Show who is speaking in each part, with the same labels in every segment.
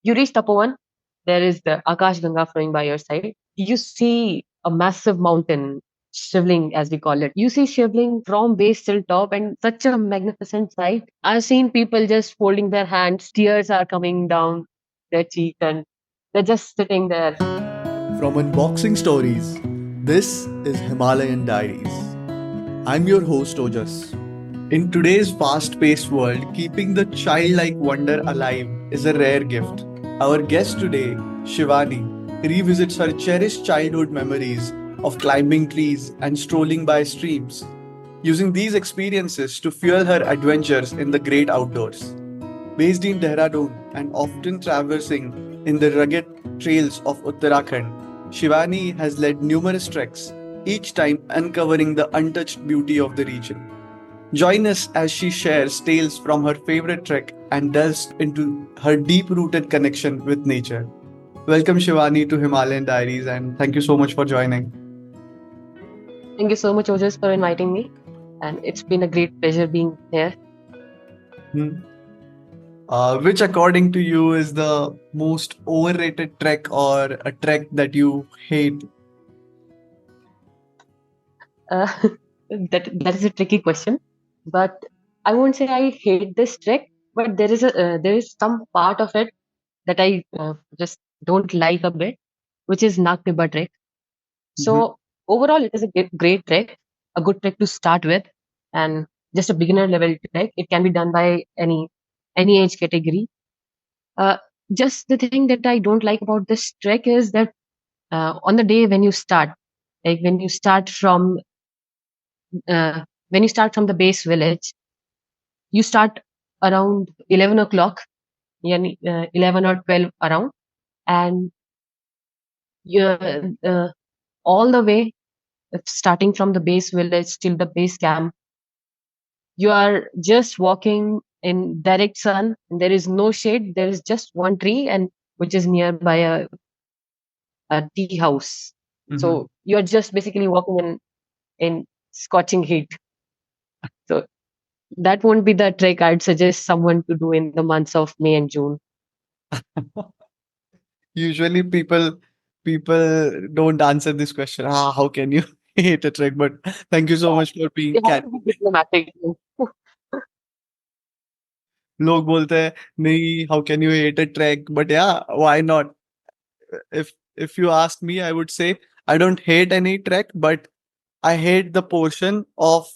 Speaker 1: You reach Tapovan, there is the Akash Ganga flowing by your side. You see a massive mountain, Shivling as we call it. You see Shivling from base till top, and such a magnificent sight. I've seen people just folding their hands, tears are coming down their cheek, and they're just sitting there.
Speaker 2: From Unboxing Stories, this is Himalayan Diaries. I'm your host, Ojas. In today's fast paced world, keeping the childlike wonder alive is a rare gift. Our guest today, Shivani, revisits her cherished childhood memories of climbing trees and strolling by streams, using these experiences to fuel her adventures in the great outdoors. Based in Dehradun and often traversing in the rugged trails of Uttarakhand, Shivani has led numerous treks, each time uncovering the untouched beauty of the region. Join us as she shares tales from her favorite trek and delves into her deep rooted connection with nature. Welcome, Shivani, to Himalayan Diaries, and thank you so much for joining.
Speaker 1: Thank you so much, Ojas, for inviting me. And it's been a great pleasure being here.
Speaker 2: Hmm. Which, according to you, is the most overrated trek or a trek that you hate?
Speaker 1: Uh, that is a tricky question, but I won't say I hate this trek, but there is some part of it that I just don't like a bit, which is Nag Tibba trek.
Speaker 2: Mhm.
Speaker 1: So overall, it is a great trek, a good trek to start with, and just a beginner level trek. It can be done by any age category. Uh, just the thing that I don't like about this trek is that on the day when you start, like when you start from the base village, you start around 11 o'clock, yani, 11 or 12 around, and you're all the way, starting from the base village till the base camp, you are just walking in direct sun. There is no shade. There is just one tree, and which is nearby a tea house.
Speaker 2: Mhm.
Speaker 1: So you are just basically walking in scorching heat. So that won't be the trek I'd suggest someone to do in the months of May and June.
Speaker 2: Usually, people don't answer this question. How can you hate a trek? But thank you so
Speaker 1: Yeah,
Speaker 2: much for being
Speaker 1: you have
Speaker 2: cat.
Speaker 1: to be diplomatic.
Speaker 2: लोग बोलते हैं नहीं, how can you hate a trek? But yeah, why not? If you ask me, I would say I don't hate any trek, but I hate the portion of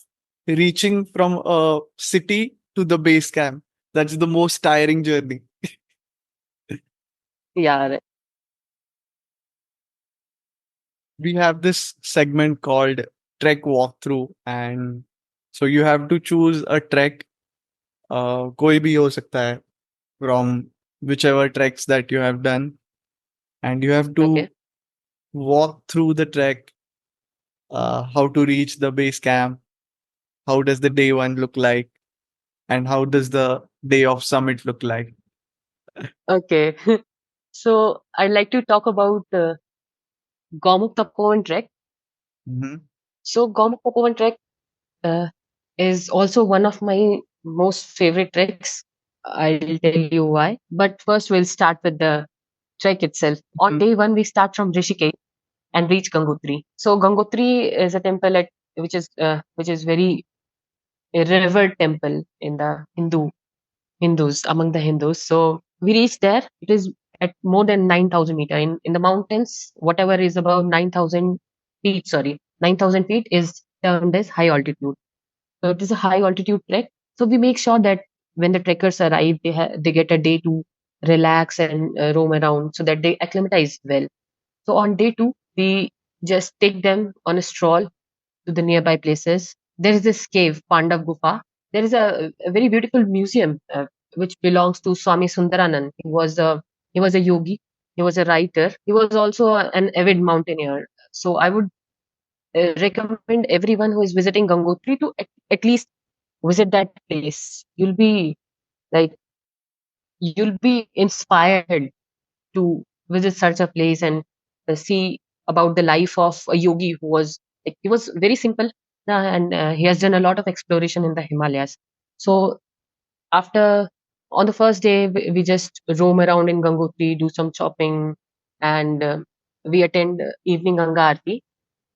Speaker 2: reaching from a city to the base camp. That's the most tiring journey.
Speaker 1: Yeah, right.
Speaker 2: We have this segment called Trek Walkthrough, and so you have to choose a trek. कोई भी हो सकता है from whichever treks that you have done, and you have to
Speaker 1: Okay.
Speaker 2: walk through the trek. How to reach the base camp? How does the day one look like? And how does the day of summit look like?
Speaker 1: Okay. So I'd like to talk about Gaumukh Tapovan trek.
Speaker 2: Mhm.
Speaker 1: So Gaumukh Tapovan trek uh, is also one of my most favorite treks. I'll tell you why. But first, we'll start with the trek itself. On
Speaker 2: Mhm.
Speaker 1: day one, we start from Rishikesh and reach Gangotri. So Gangotri is a temple which is very a revered temple in the Hindus, among the Hindus. So we reached there. It is at more than 9,000 meter in the mountains. Whatever is above 9,000 feet, sorry, 9,000 feet is termed as high altitude. So it is a high altitude trek. So we make sure that when the trekkers arrive, they get a day to relax and roam around so that they acclimatize well. So on day two, we just take them on a stroll to the nearby places. There is this cave, Pandav Gufa. There is a very beautiful museum which belongs to Swami Sundaranand. He was a yogi. He was a writer. He was also an avid mountaineer. So I would recommend everyone who is visiting Gangotri to at least visit that place. Like you'll be inspired to visit such a place and see about the life of a yogi who was like he was very simple, and he has done a lot of exploration in the Himalayas. So after On the first day, we just roam around in Gangotri, do some shopping, and we attend evening Ganga Aarti.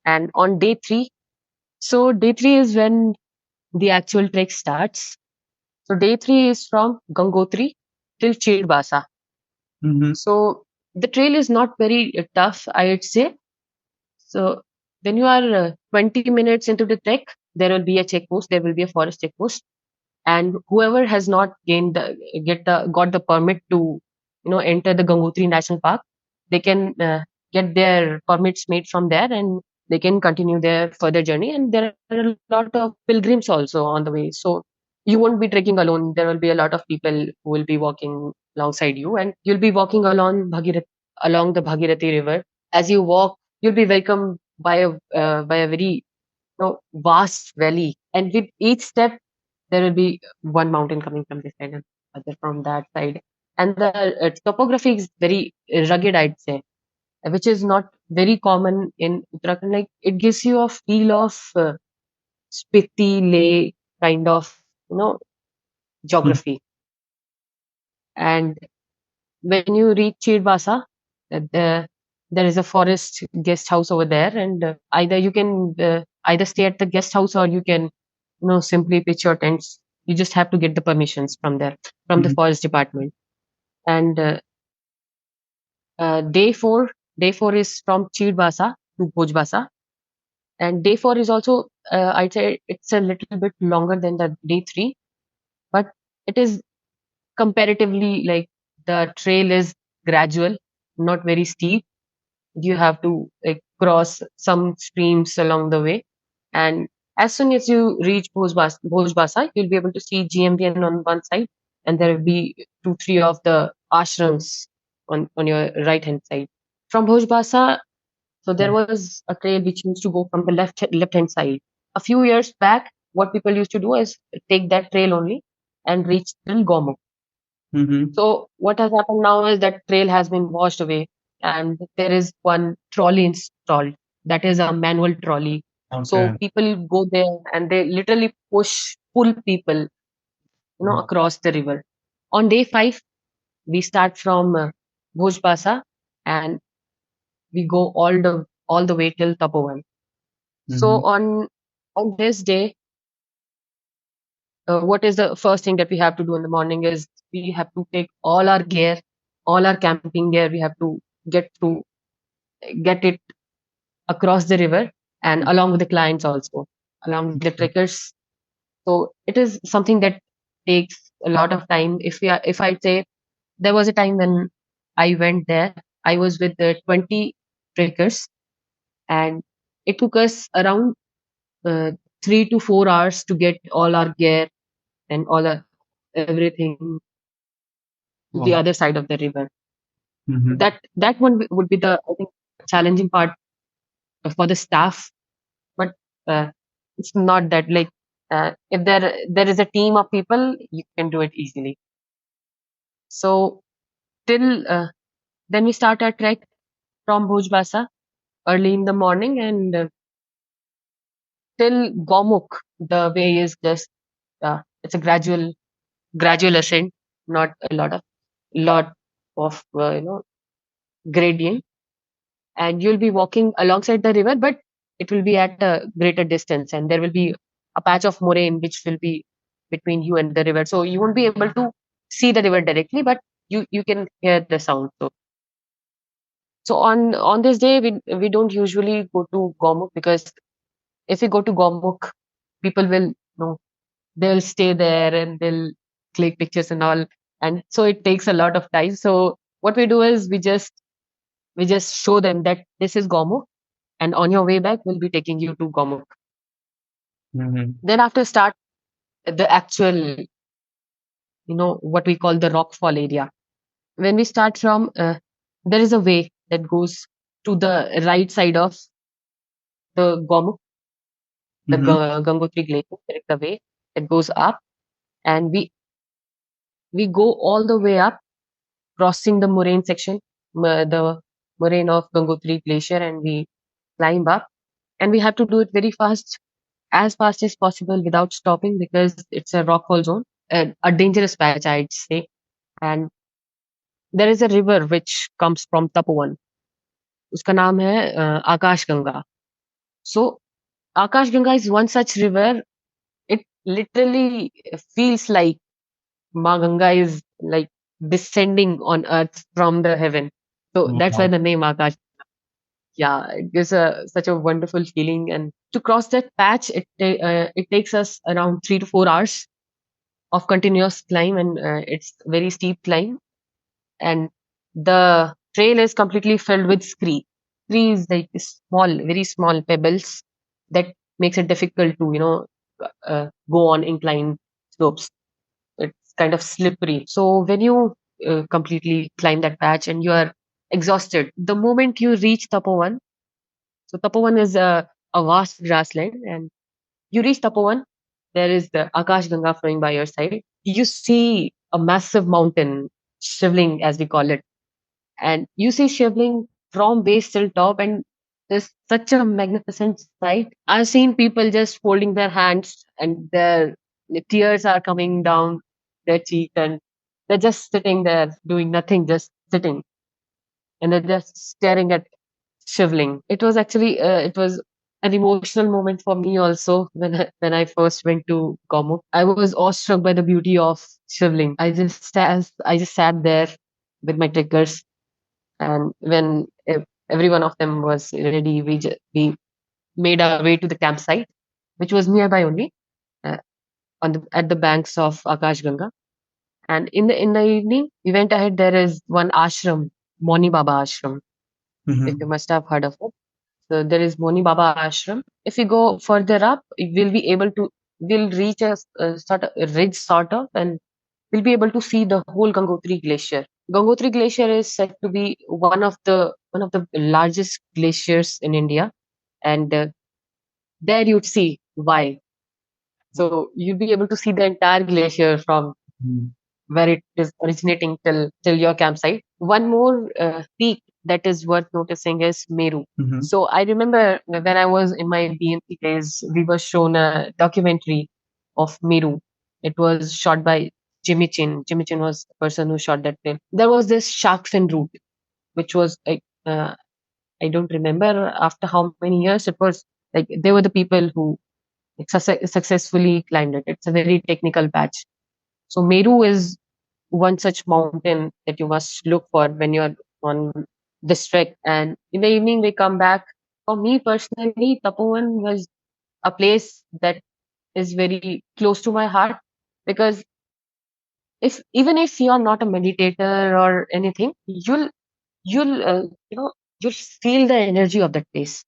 Speaker 1: And on day three, so day three is when the actual trek starts. So day three is from Gangotri till Chidbasa.
Speaker 2: Mm-hmm.
Speaker 1: So the trail is not very tough, I'd say. So when you are 20 minutes into the trek, there will be a checkpost. There will be a forest checkpost, and whoever has not got the permit to enter the Gangotri National Park, they can get their permits made from there, and they can continue their further journey. And there are a lot of pilgrims also on the way, so you won't be trekking alone. There will be a lot of people who will be walking alongside you, and you'll be walking along the Bhagirathi River. As you walk, you'll be welcomed by a very vast valley, and with each step there will be one mountain coming from this side and other from that side. And the topography is very rugged, I'd say, which is not very common in Uttarakhand. Like, it gives you a feel of Spiti Leh kind of geography. And when you reach Chidwasa, there is a forest guest house over there, and either you can either stay at the guest house, or you can simply pitch your tents. You just have to get the permissions from there, from the
Speaker 2: Mm-hmm.
Speaker 1: forest department. And day four, is from Chidwasa to Bhojbasa, and day four is also I'd say it's a little bit longer than the day three, but it is comparatively, like, the trail is gradual, not very steep. You have to, like, cross some streams along the way, and as soon as you reach Bhojbasa, you'll be able to see GMBN on one side, and there will be two, three of the ashrams on your right hand side. From Bhojbasa, so there was a trail which used to go from the left hand side. A few years back, what people used to do is take that trail only and reach till Gaumukh.
Speaker 2: Mm-hmm.
Speaker 1: So what has happened now is that trail has been washed away, and there is one trolley installed. That is a manual trolley. So
Speaker 2: Okay.
Speaker 1: people go there and they literally pull people, across the river. On day five, we start from Bhojpasa, and we go all the way till Tapovan. So
Speaker 2: Mm-hmm.
Speaker 1: on this day, what is the first thing that we have to do in the morning is we have to take all our gear, all our camping gear. We have to get to get it across the river, and along with the clients also, along with the trekkers. So it is something that takes a lot of time. If I say, there was a time when I went there, I was with the 20 trekkers, and it took us around uh, 3 to 4 hours to get all our gear and everything to the
Speaker 2: Wow.
Speaker 1: other side of the river.
Speaker 2: Mm-hmm.
Speaker 1: That one would be the, I think, challenging part for the staff, but uh, it's not that, like, if there is a team of people, you can do it easily. So till then we start our trek from Bhojbasa early in the morning, and till Gaumukh, the way is just it's a gradual ascent, not a lot of gradient, and you'll be walking alongside the river, but it will be at a greater distance, and there will be a patch of moraine which will be between you and the river, so you won't be able to see the river directly, but you can hear the sound. So on this day, we don't usually go to Gaumukh, because if we go to Gaumukh, people will, they'll stay there and they'll click pictures and all, and so it takes a lot of time. So what we do is we just show them that this is Gaumukh, and on your way back, we'll be taking you to Gaumukh.
Speaker 2: Mm-hmm.
Speaker 1: Then after start the actual, what we call the rockfall area. When we start from, there is a way that goes to the right side of the Gaumukh, the
Speaker 2: Mm-hmm.
Speaker 1: Gangotri Glacier. There is a way that goes up, and we go all the way up, crossing the moraine section, the moraine of Gangotri Glacier, and we climb up. And we have to do it very fast, as fast as possible without stopping, because it's a rockfall zone. a dangerous patch, I'd say. And there is a river which comes from Tapovan. उसका नाम है आकाश Ganga. So Akash Ganga is one such river. It literally feels like Ma Ganga is like descending on earth from the heaven. So that's why
Speaker 2: Wow.
Speaker 1: the name Akash. Yeah, it gives such a wonderful feeling. And to cross that patch, it takes us around 3 to 4 hours of continuous climb, and it's very steep climb. And the trail is completely filled with scree. Scree is like small, very small pebbles that makes it difficult to go on inclined slopes. It's kind of slippery. So when you completely climb that patch and you are exhausted, the moment you reach Tapovan, so Tapovan is a vast grassland, and you reach Tapovan, there is the Akash Ganga flowing by your side. You see a massive mountain, Shivling as we call it, and you see Shivling from base till top, and there's such a magnificent sight. I've seen people just folding their hands, and their tears are coming down their cheek, and they're just sitting there doing nothing, just sitting, and they're just staring at Shivling. It was actually it was an emotional moment for me also when I first went to Gaumukh. I was awestruck by the beauty of Shivling. I just sat there with my triggers, and when every one of them was ready, we made our way to the campsite, which was nearby only, uh, on the at the banks of Akash Ganga. And in the evening, we went ahead. There is one ashram, Moni Baba Ashram, if you
Speaker 2: Mhm.
Speaker 1: must have heard of it. So there is Moni Baba Ashram. If we go further up, we'll reach a sort of a ridge sort of, and we'll be able to see the whole Gangotri Glacier. Gangotri Glacier is said to be one of the largest glaciers in India, and there you'd see why. So you'll be able to see the entire glacier from
Speaker 2: Mhm.
Speaker 1: where it is originating till your campsite. One more peak that is worth noticing is Meru.
Speaker 2: Mhm.
Speaker 1: So I remember when I was in my BMC days, we were shown a documentary of Meru. It was shot by Jimmy Chin. Jimmy Chin was the person who shot that film. There was this shark fin route, which was like I don't remember after how many years it was. Like they were the people who successfully climbed it. It's a very technical patch. So Meru is one such mountain that you must look for when you're on this trek. And in the evening, we come back. For me personally, Tapovan was a place that is very close to my heart, because if even if you're not a meditator or anything, you'll you'll feel the energy of that place.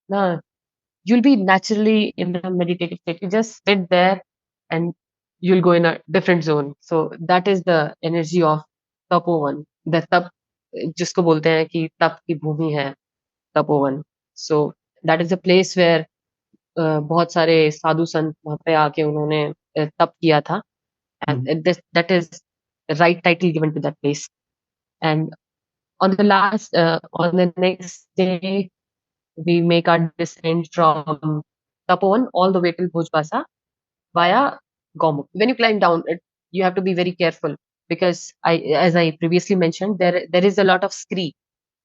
Speaker 1: Nah, you'll be naturally in a meditative state. You just sit there and you'll go in a different zone. So that is the energy of Tapovan. The तप जिसको बोलते हैं कि तप की भूमि है Tapovan. So that is a place where बहुत सारे साधु संत वहाँ पे आके उन्होंने तप किया था,
Speaker 2: Mhm.
Speaker 1: and that is the right title given to that place. And on the next day, we make our descent from Tapovan all the way till Bhojpasa via Gaumukh. When you climb down, you have to be very careful, because as I previously mentioned, there is a lot of scree.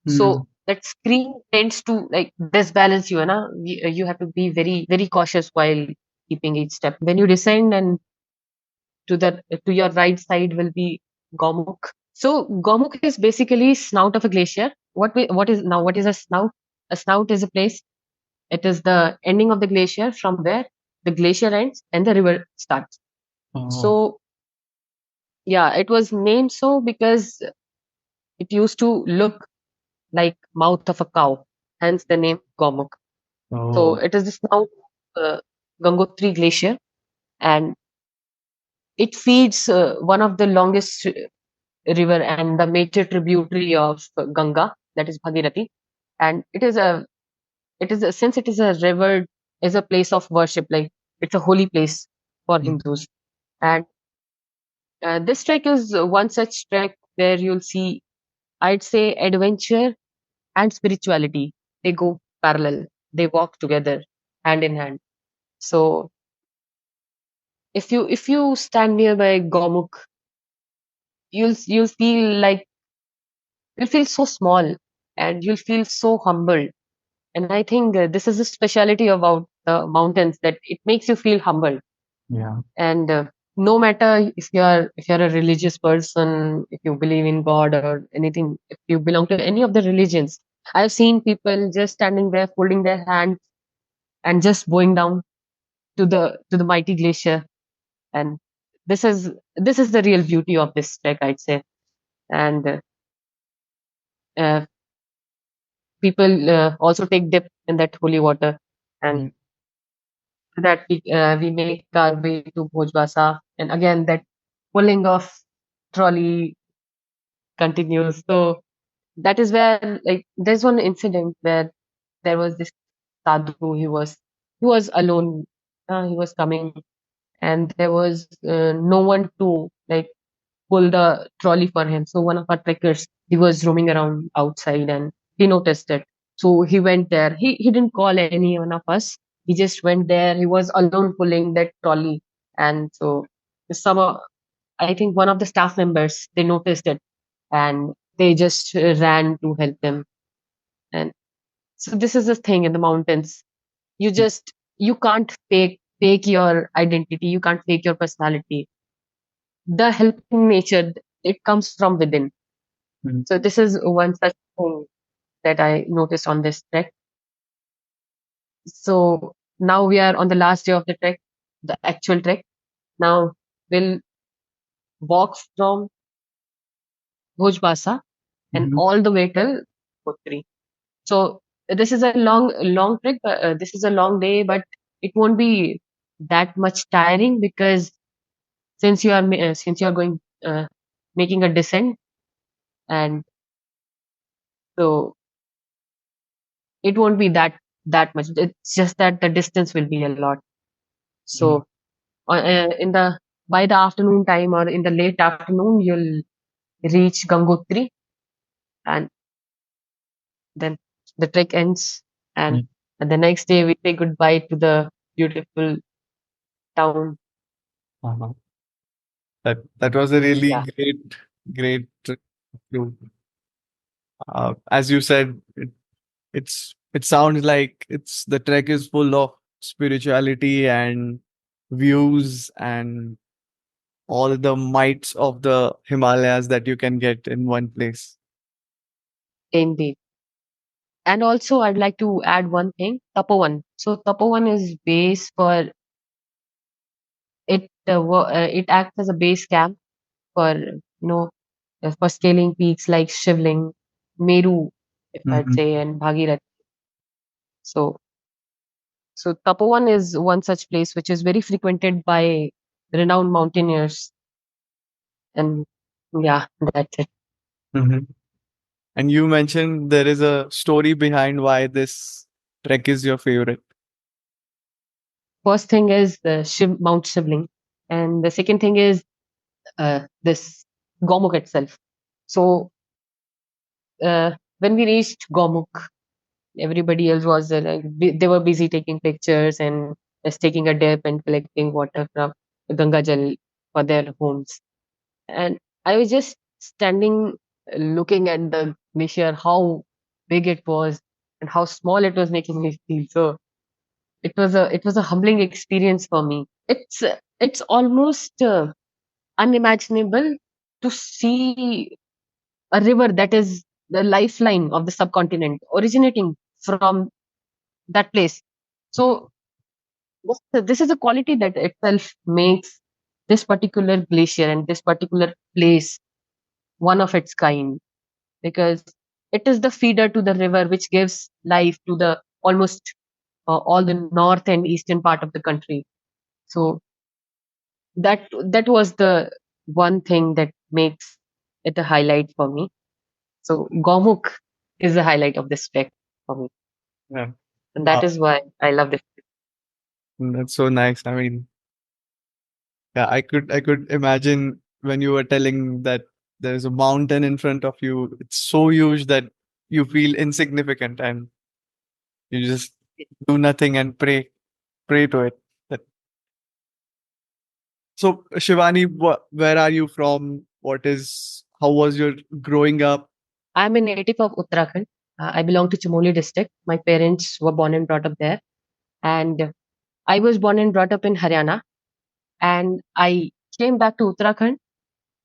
Speaker 2: Mhm.
Speaker 1: So that scree tends to like disbalance you, na? You have to be very very cautious while keeping each step. When you descend, and to your right side will be Gaumukh. So Gaumukh is basically snout of a glacier. What is a snout? A snout is a place. It is the ending of the glacier from where the glacier ends and the river starts.
Speaker 2: Oh.
Speaker 1: So yeah, it was named so because it used to look like mouth of a cow, hence the name Gaumukh. So
Speaker 2: Oh.
Speaker 1: it is the snout of Gangotri Glacier, and it feeds one of the longest river and the major tributary of Ganga, that is Bhagirathi. And since it is a river, is a place of worship, like it's a holy place for
Speaker 2: Mhm.
Speaker 1: Hindus. And this trek is one such trek where you'll see, I'd say, adventure and spirituality. They go parallel. They walk together, hand in hand. So if you stand nearby Gaumukh, you'll feel like you'll feel so small, and you'll feel so humble. And I think this is the speciality about the mountains, that it makes you feel humble.
Speaker 2: Yeah.
Speaker 1: And no matter if you're a religious person, if you believe in God or anything, if you belong to any of the religions, I've seen people just standing there folding their hands and just going down to the mighty glacier. And this is the real beauty of this trek, I'd say. And uh, people also take dip in that holy water. And
Speaker 2: Mm.
Speaker 1: after that we make our way to Bhojbasa, and again that pulling of trolley continues. So that is where, like, there's one incident where there was this sadhu. He was alone. He was coming, and there was no one to, like, pull the trolley for him. So one of our trekkers, he was roaming around outside, and he noticed it. So he went there. He didn't call any one of us. He just went there. He was alone pulling that trolley. And so some I think one of the staff members, they noticed it, and they just ran to help him. And so this is the thing in the mountains. You can't fake your identity. You can't fake your personality. The helping nature, it comes from within.
Speaker 2: Mm.
Speaker 1: So this is one such thing that I noticed on this trek. So now we are on the last day of the trek, the actual trek. Now we'll walk from Bhojbasa and
Speaker 2: Mhm.
Speaker 1: all the way till Kotri. So this is a long trek. This is a long day, but it won't be that much tiring, because since you are going making a descent, and so it won't be that much. It's just that the distance will be a lot.
Speaker 2: Mhm.
Speaker 1: So in the by the afternoon time, or in the late afternoon, you'll reach Gangotri, and then the trek ends. And,
Speaker 2: Mm.
Speaker 1: and the next day we say goodbye to the beautiful town.
Speaker 2: Uh-huh. That was a really
Speaker 1: Yeah,
Speaker 2: great trip. You, as you said, it sounds like it's the trek is full of spirituality and views and all the mites of the Himalayas that you can get in one place.
Speaker 1: indeed. And also, I'd like to add one thing: tapovan. So tapovan is base for it. It acts as a base camp for, for scaling peaks like Shivling, Meru, if I'd
Speaker 2: Mhm.
Speaker 1: say, and Bhagirath. So, so Tapovan is one such place which is very frequented by renowned mountaineers. And yeah, that's it.
Speaker 2: Mhm. And you mentioned there is a story behind why this trek is your favorite.
Speaker 1: First thing is the Mount Shivling, and the second thing is this Gaumukh itself. So when we reached Gaumukh, everybody else was they were busy taking pictures and just taking a dip and collecting water from the Ganga Jal for their homes. And I was just standing, looking at the glacier, how big it was and how small it was making me feel. So it was a humbling experience for me. It's almost unimaginable to see a river that is the lifeline of the subcontinent originating from that place. So this is a quality that itself makes this particular glacier and this particular place one of its kind, because it is the feeder to the river which gives life to the almost all the north and eastern part of the country. So that was the one thing that makes it a highlight for me. So Gomukh is the highlight of this trek for me,
Speaker 2: Yeah.
Speaker 1: and
Speaker 2: Uh,
Speaker 1: that is why I love this.
Speaker 2: that's so nice. I mean, yeah, I could imagine when you were telling that there's a mountain in front of you. It's so huge that you feel insignificant and you just do nothing and pray to it. That, So, Shivani, where are you from? How was your growing up?
Speaker 1: I'm a native of Uttarakhand. I belong to Chamoli district. My parents were born and brought up there. And I was born and brought up in Haryana. And I came back to Uttarakhand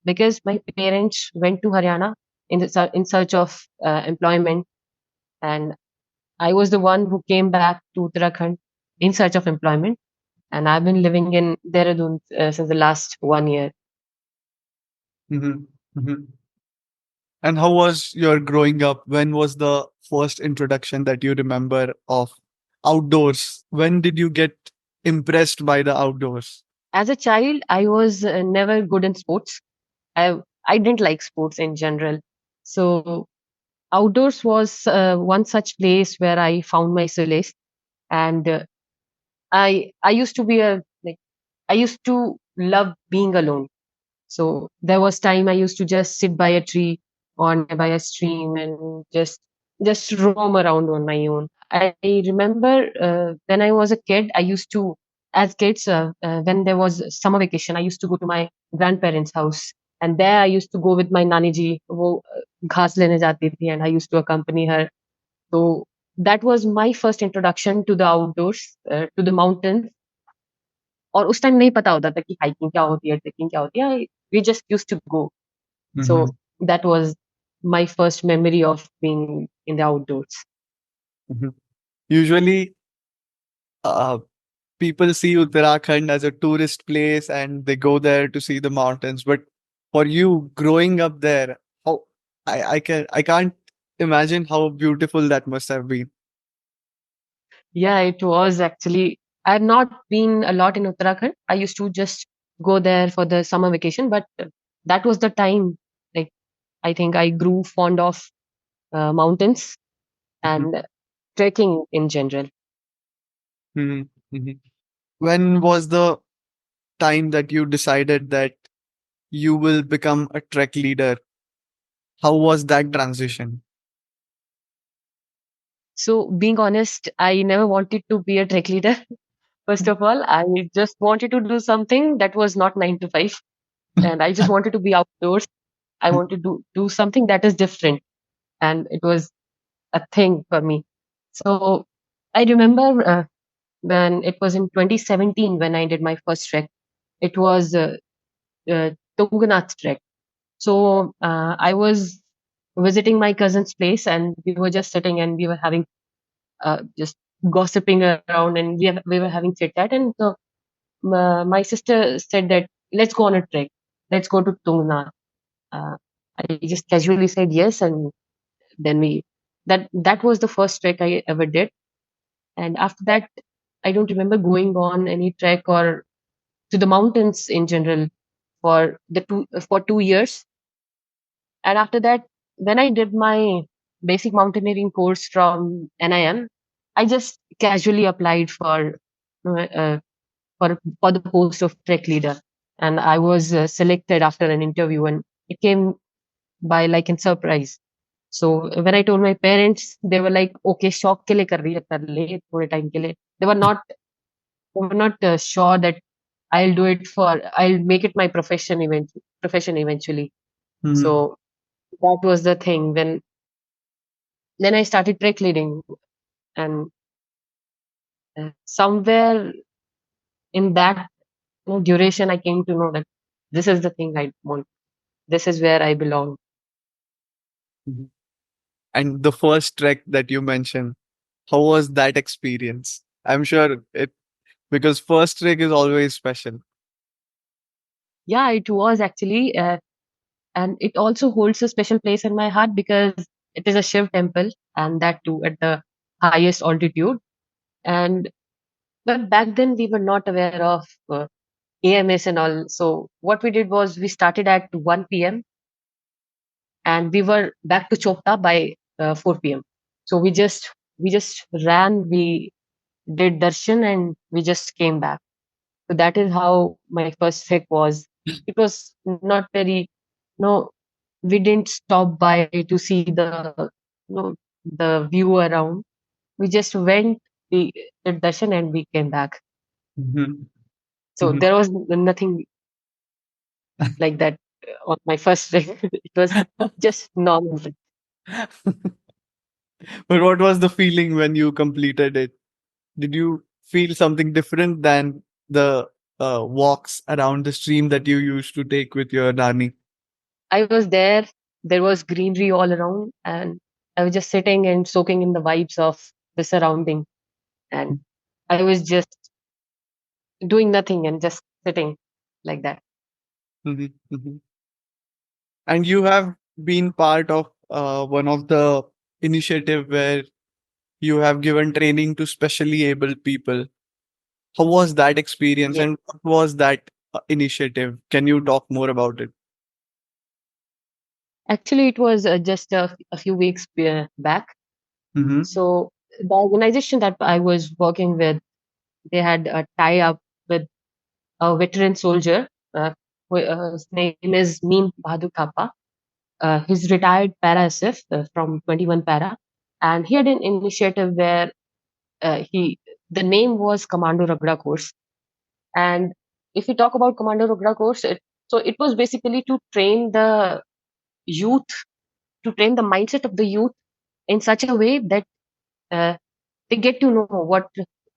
Speaker 1: because my parents went to Haryana in search of employment. And I was the one who came back to Uttarakhand in search of employment. And I've been living in Dehradun since the last 1 year.
Speaker 2: Hmm. Hmm. And how was your growing up? When was the first introduction that you remember of outdoors? When did you get impressed by the outdoors?
Speaker 1: As a child, I was never good in sports. I I didn't like sports in general. So outdoors was one such place where I found my solace. And I used to be a like I used to love being alone. So there was time I used to just sit by a tree or by a stream and just roam around on my own. I remember when I was a kid, I used to, as kids, when there was summer vacation, I used to go to my grandparents' house, and there I used to go with my nani ji. वो घास लेने जाती थी, and I used to accompany her. So that was my first introduction to the outdoors, to the mountains. और उस time नहीं पता होता था कि हाइकिंग क्या होती है, ट्रेकिंग क्या होती है. We just used to go. So
Speaker 2: Hmm.
Speaker 1: that was my first memory of being in the outdoors.
Speaker 2: Hmm. Usually, uh, people see Uttarakhand as a tourist place and they go there to see the mountains. But for you growing up there, how I can't imagine how beautiful that must have been.
Speaker 1: Yeah, it was actually. I've not been a lot in Uttarakhand. I used to just go there for the summer vacation, but that was the time. Like I think I grew fond of mountains
Speaker 2: Mhm.
Speaker 1: and trekking in general.
Speaker 2: Mhm. Mhm. When was the time that you decided that you will become a trek leader? How was that transition?
Speaker 1: So being honest, I never wanted to be a trek leader. First of all, I just wanted to do something that was not 9 to 5, and I just wanted to be outdoors. I wanted to do something that is different, and it was a thing for me. So I remember when it was in 2017 when I did my first trek. It was Tungnath trek. So I was visiting my cousin's place, and we were just sitting and we were having just gossiping around, and we were having chit chat. And so my sister said that let's go on a trek. Let's go to Tungnath. Uh, I just casually said yes, and then that was the first trek I ever did. And after that, I don't remember going on any trek or to the mountains in general for 2 years. And after that, when I did my basic mountaineering course from NIM, I just casually applied for the post of trek leader, and I was selected after an interview, and it came by like in surprise. So when I told my parents, they were like, "Okay, शौक के लिए कर रही है, कर ले थोड़े time के लिए." They were not sure that I'll make it my profession eventually.
Speaker 2: Mhm.
Speaker 1: So that was the thing. Then I started trek leading, and somewhere in that duration, I came to know that this is the thing I want. This is where I belong.
Speaker 2: Mhm. And the first trek that you mentioned, how was that experience? I'm sure it because first trek is always special.
Speaker 1: Yeah, it was actually, and it also holds a special place in my heart because it is a Shiv temple, and that too at the highest altitude. And but back then we were not aware of AMS and all. So what we did was we started at 1 p.m. and we were back to Chopta by 4 p.m. So we just ran, we did darshan, and we just came back. So that is how my first trek was. It was not very no. We didn't stop by to see the view around. We just went, we did darshan, and we came back.
Speaker 2: Mhm.
Speaker 1: So
Speaker 2: Mhm.
Speaker 1: there was nothing. like that on my first trek. It was just normal.
Speaker 2: But what was the feeling when you completed it? Did you feel something different than the walks around the stream that you used to take with your Nani?
Speaker 1: I was there. There was greenery all around, and I was just sitting and soaking in the vibes of the surrounding. And I was just doing nothing and just sitting like that.
Speaker 2: Mhm, mhm. And you have been part of one of the initiative where you have given training to specially able people. How was that experience
Speaker 1: Yeah.
Speaker 2: and what was that initiative? Can you talk more about it?
Speaker 1: Actually, it was just a few weeks back.
Speaker 2: Mm-hmm.
Speaker 1: So the organization that I was working with, they had a tie up with a veteran soldier. His name is Meem Bahadur Thapa. He's retired para SF from 21 para, and he had an initiative where he the name was Commando Ragda Course. And if we talk about Commando Ragda Course, so it was basically to train the youth, to train the mindset of the youth in such a way that uh, they get to know what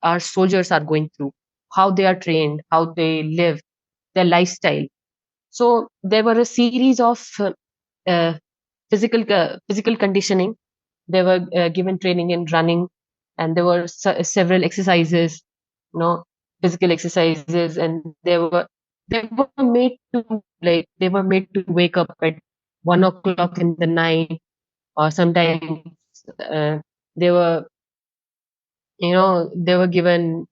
Speaker 1: our soldiers are going through, how they are trained, how they live, their lifestyle. So there were a series of uh, physical conditioning. They were given training in running, and there were several exercises, you know, physical exercises, and they were made to they were made to wake up at 1 o'clock in the night, or sometimes uh, they were they were given,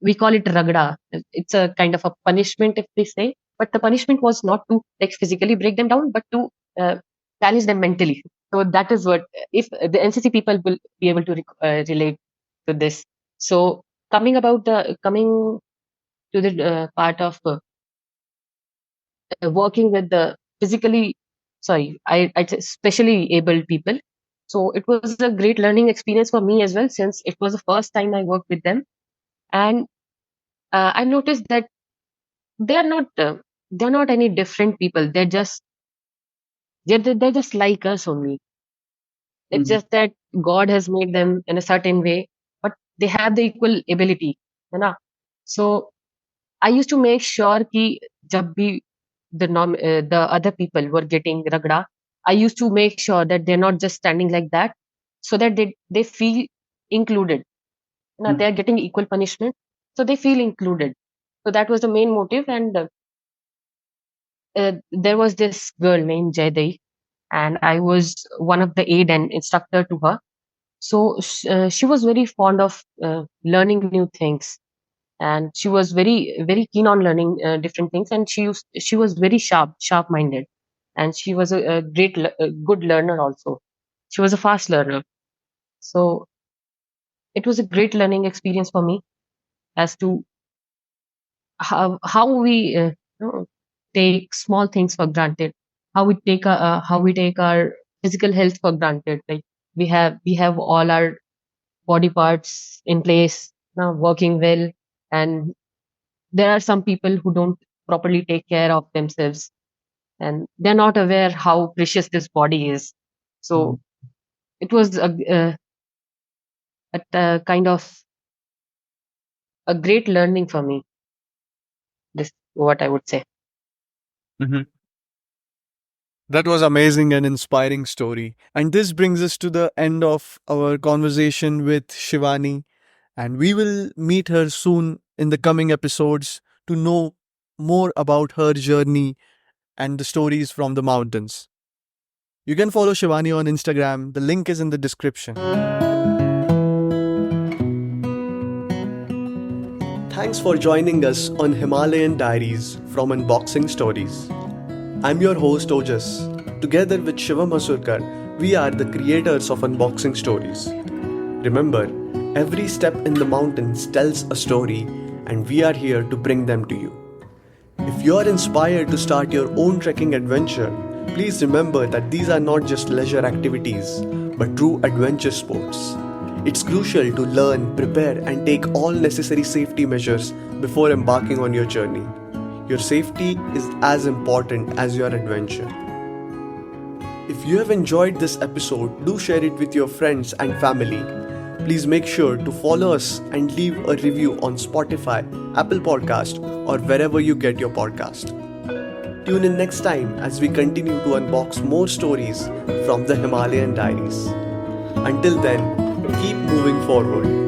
Speaker 1: we call it ragda. It's a kind of a punishment, if they say, but the punishment was not to like physically break them down, but to uh, challenge them mentally. So that is what, if the NCC people will be able to relate to this. So coming to the part of working with the physically, sorry, I especially able people. So it was a great learning experience for me as well, since it was the first time I worked with them. And I noticed that they're not uh, they're not any different people. They're just like us only. It's
Speaker 2: Mm-hmm.
Speaker 1: just that God has made them in a certain way, but they have the equal ability, है ना? So I used to make sure कि जब भी the other people were getting ragda, I used to make sure that they're not just standing like that, so that they feel included. You know, they're getting equal punishment, so they feel included. So that was the main motive. And there was this girl named Jayadei, and I was one of the aide and instructor to her. So she was very fond of learning new things, and she was very keen on learning different things. And she was very sharp minded, and she was a good learner also. She was a fast learner. So it was a great learning experience for me as to how we take small things for granted, how we take our physical health for granted. Like we have all our body parts in place now, working well, and there are some people who don't properly take care of themselves, and they're not aware how precious this body is. So it was a kind of a great learning for me. This what I would say.
Speaker 2: Mm-hmm. That was amazing and inspiring story. And this brings us to the end of our conversation with Shivani. And we will meet her soon in the coming episodes to know more about her journey and the stories from the mountains. You can follow Shivani on Instagram. The link is in the description. Thanks for joining us on Himalayan Diaries from Unboxing Stories. I'm your host Ojas. Together with Shivam Hasurkar, we are the creators of Unboxing Stories. Remember, every step in the mountains tells a story, and we are here to bring them to you. If you are inspired to start your own trekking adventure, please remember that these are not just leisure activities, but true adventure sports. It's crucial to learn, prepare, and take all necessary safety measures before embarking on your journey. Your safety is as important as your adventure. If you have enjoyed this episode, do share it with your friends and family. Please make sure to follow us and leave a review on Spotify, Apple Podcast, or wherever you get your podcast. Tune in next time as we continue to unbox more stories from the Himalayan Diaries. Until then, keep moving forward.